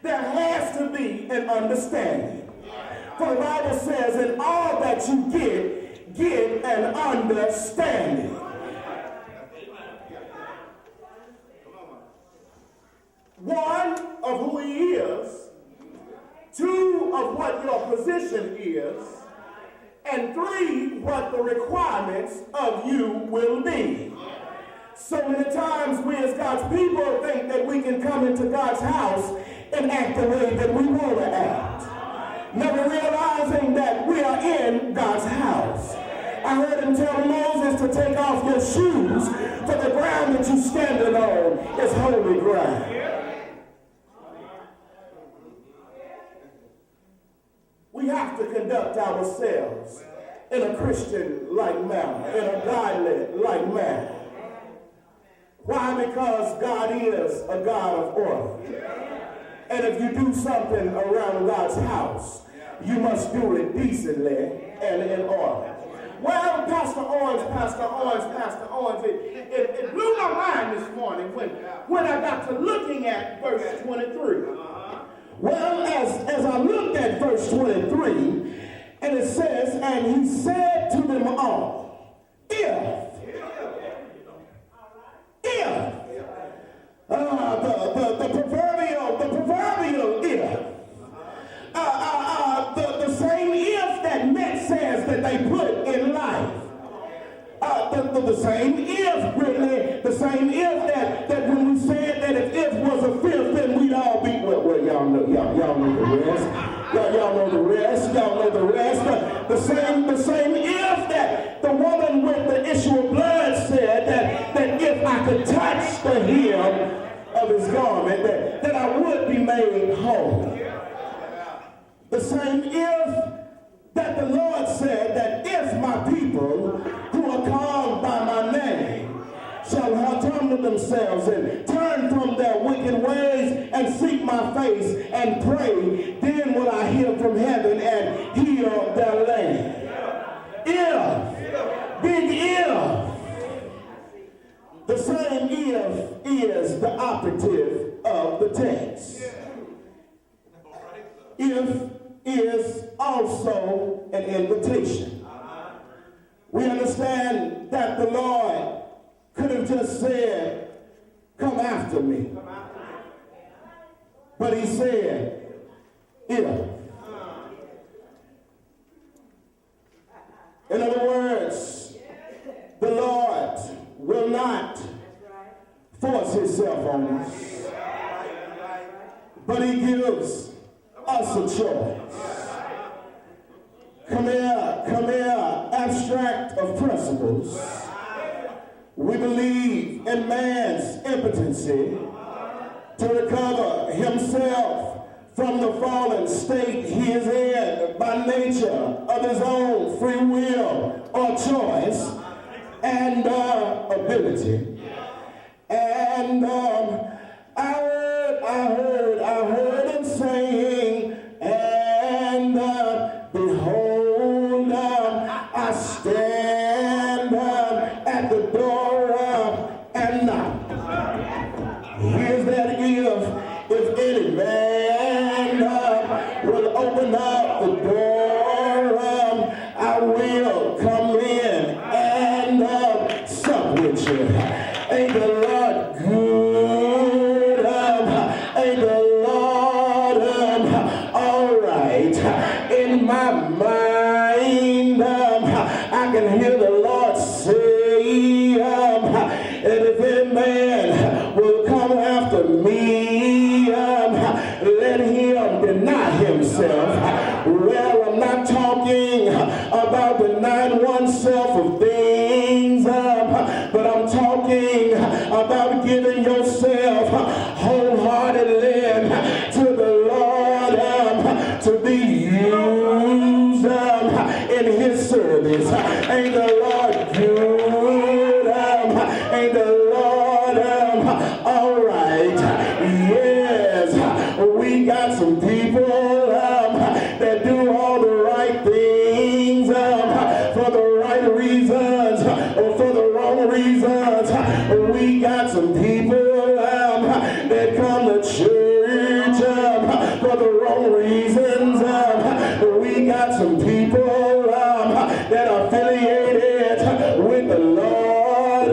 There has to be an understanding. For the Bible says, in all that you get an understanding. One, of who he is. Two, of what your position is. And three, what the requirements of you will be. So many times we as God's people think that we can come into God's house and act the way that we want to act, never realizing that we are in God's house. I heard him tell Moses to take off your shoes, for the ground that you're standing on is holy ground. We have to conduct ourselves in a Christian-like manner, in a godly-like manner. Why? Because God is a God of order. And if you do something around God's house, you must do it decently and in order. Well, Pastor Owens, it blew my mind this morning when I got to looking at verse 23. Well, as I looked at verse 23, and it says, and he said to them all, if the proverbial if, the same if that Met says that they put in life, the same if, really, the same if that when we said that if was a fifth, then we'd all be, well, y'all know the rest. Y'all know the rest. Y'all know the rest. The same if that the woman with the issue of blood said that if I could touch the hem of his garment, that I would be made whole. The same if that the Lord said that if my people who are called by my name shall humble themselves and turn from their wicked ways and seek my face and pray, then will I hear from heaven and heal their land. If, big if. The same if is the operative of the text. If is also an invitation. We understand that the Lord could have just said, come after me. But he said, if. In other words, the Lord will not force himself on us, but he gives us a choice. Come here, abstract of principles. We believe in man's impotency to recover himself from the fallen state he is in by nature of his own free will or choice and ability. And I heard him saying, and behold, I stand at the door and knock. Here's that if any man will open up the door, I will come in and sup with you. Ain't the Lord good? Ain't the Lord all right? In my mind, I can hear the Lord say, and if any man will come after me, let him deny himself. Well, I'm not talking about denying oneself of things, but I'm talking about giving yourself wholeheartedly to the Lord to be used in his service. Ain't the Lord good? Ain't the Lord all right? Yes, we got some people that do all the right things for the right reasons or for the wrong reasons. We got some people that come to church for the wrong reasons. We got some people that are affiliated with the Lord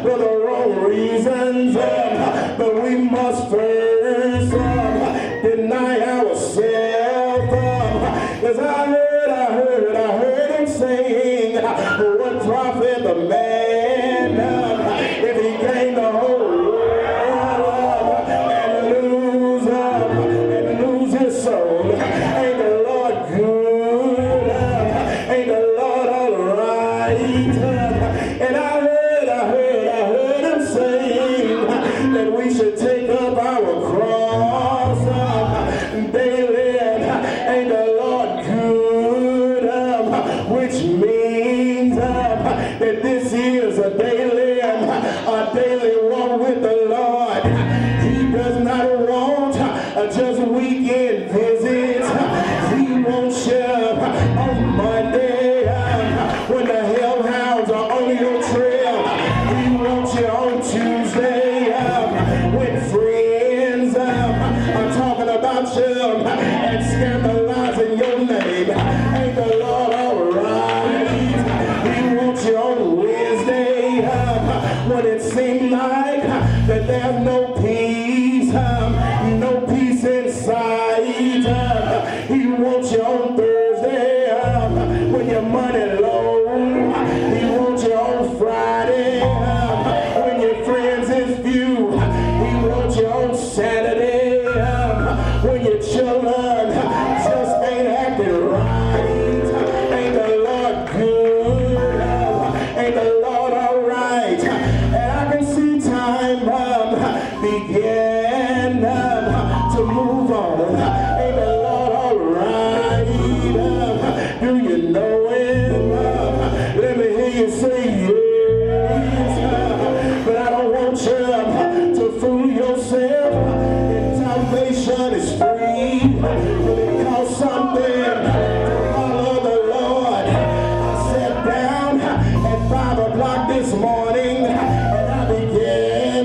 for the wrong reasons. But we must first deny ourselves. Because I heard him saying, what profit the man if he gained the whole world and lose his soul? Ain't the Lord good? Ain't the Lord all right? And I heard him saying that we should take up our cross daily. Ain't the Lord good? Which means that this is a daily walk with the Lord. He does not want just weekend visits. He wants you on Monday when the hellhounds are on your trail. He wants you on Tuesday when friends are talking about you and scandalizing your name. Ain't the Lord all right? He wants you on Wednesday when it seems like that there's no peace inside. He wants you on Thursday when your money low. He wants you on Friday when your friends is few. He wants you on Saturday when your children just ain't acting right. Ain't the Lord good? Ain't the Lord all right? And I can see time begin to move on. Ain't the Lord all right? Do you know him? Let me hear you say yes. But I don't want you to fool yourself. And salvation is free. But it costs something to follow the Lord. I sat down at 5 o'clock this morning and I began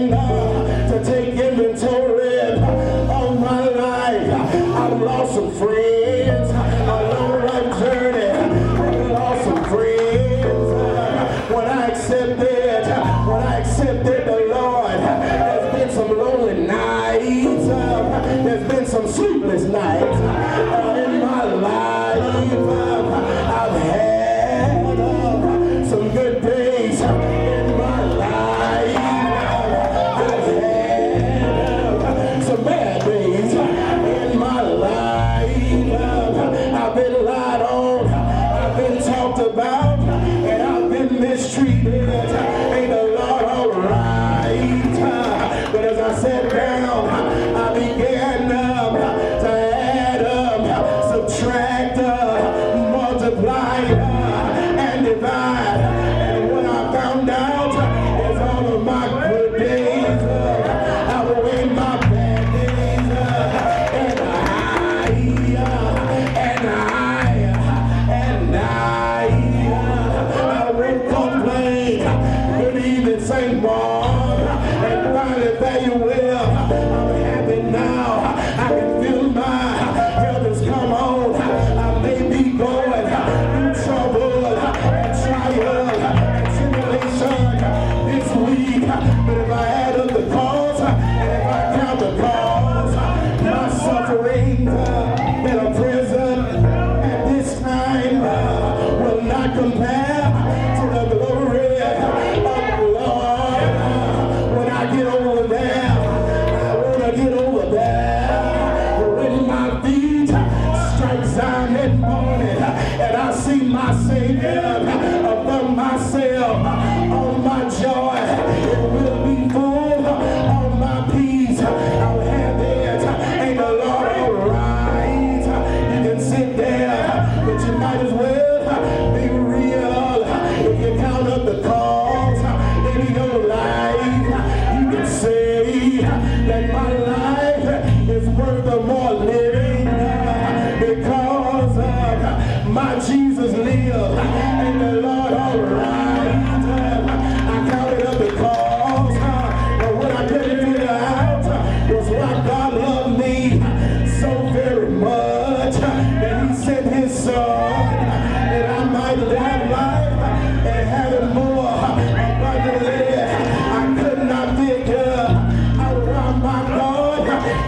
to take inventory of my life. I've lost some friends, a long life journey. I've lost some friends. When I accepted the Lord, there's been some lonely nights. There's been some sleepless nights in my life. I've had some good days in my life. I've had some bad days in my life. I've been lied on, I've been talked about, and I've been mistreated. Ain't the Lord all right? But as I sat down, I began to add up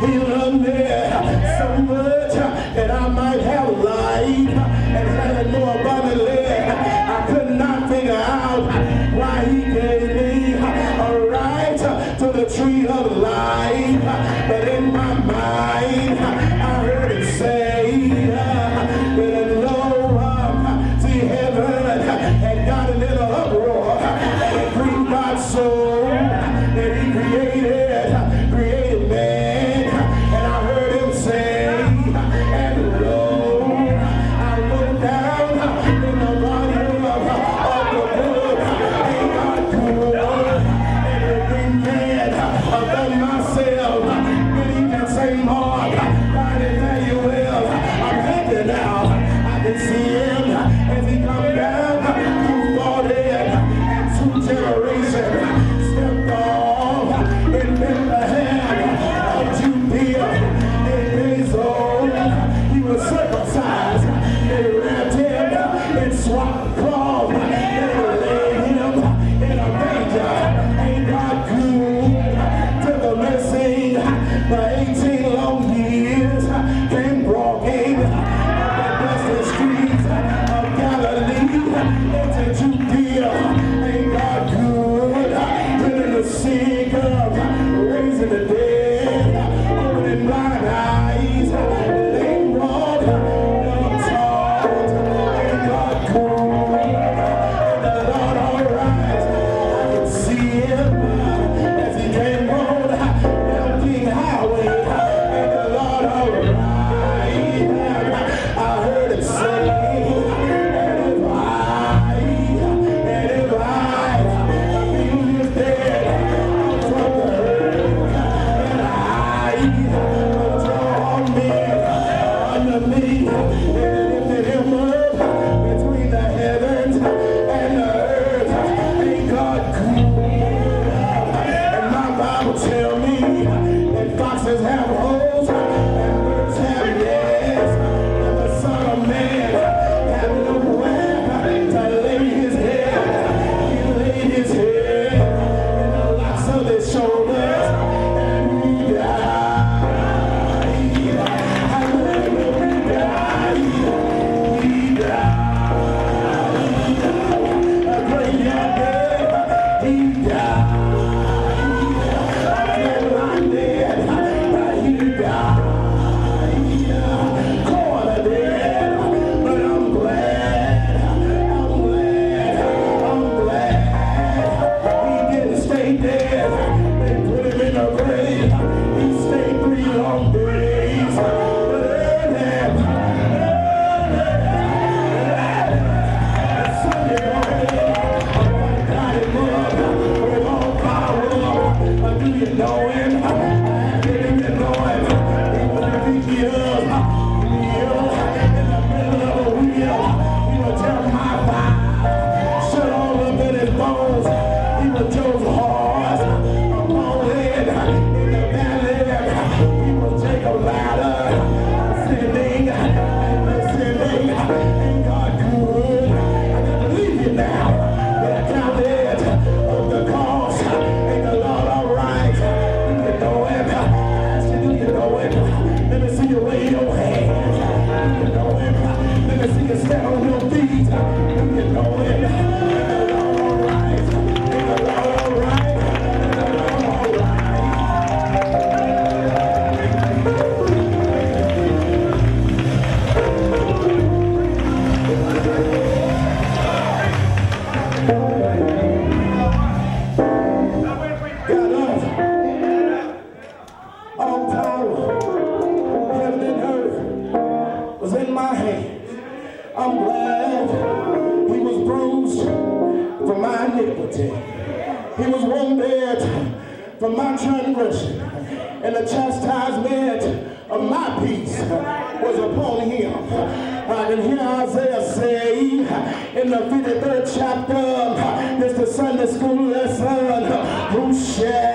He loved me so much that I might have life and had it more abundantly. I could not figure out why he gave me a right to the tree of life. But in my mind, I heard him say that lo, see, heaven had gotten in an uproar and it grieved God's soul that he created man. And I heard him say, and lo, I looked down in the volume of the book, ain't God good? And every man about myself, but he can say, Mark, God is Emmanuel. I'm happy now. I can see him as he come down through 40 and 2 generations. Stepped off in Bethlehem of Judea. 8 days old, he was circumcised. They wrapped him in swaddling cloth. They laid him in a manger. Ain't God good? Took a message for 18 long years. Came walking up the dusty streets of Galilee into Judea. Ain't God good? Turning the sick up, raising the dead, opening blind eyes, lame walk, dumb taught. Ain't God good? And the Lord alright. I can see him as he came on down King Highway. And the Lord alright. I heard him say, and if I be lifted from the earth, and I draw men unto me, and lifted him up between the heavens and the earth. Ain't God good? And my Bible tell me that foxes have holes and birds have nests, and the Son of Man had nowhere to lay his head. He laid his head in the locks of his shoulders, and he died. He died. He died. A great young dead. He died. He was wounded for my transgression, and the chastisement of my peace was upon him. I can hear Isaiah say in the 53rd chapter, it's the Sunday school lesson, who shall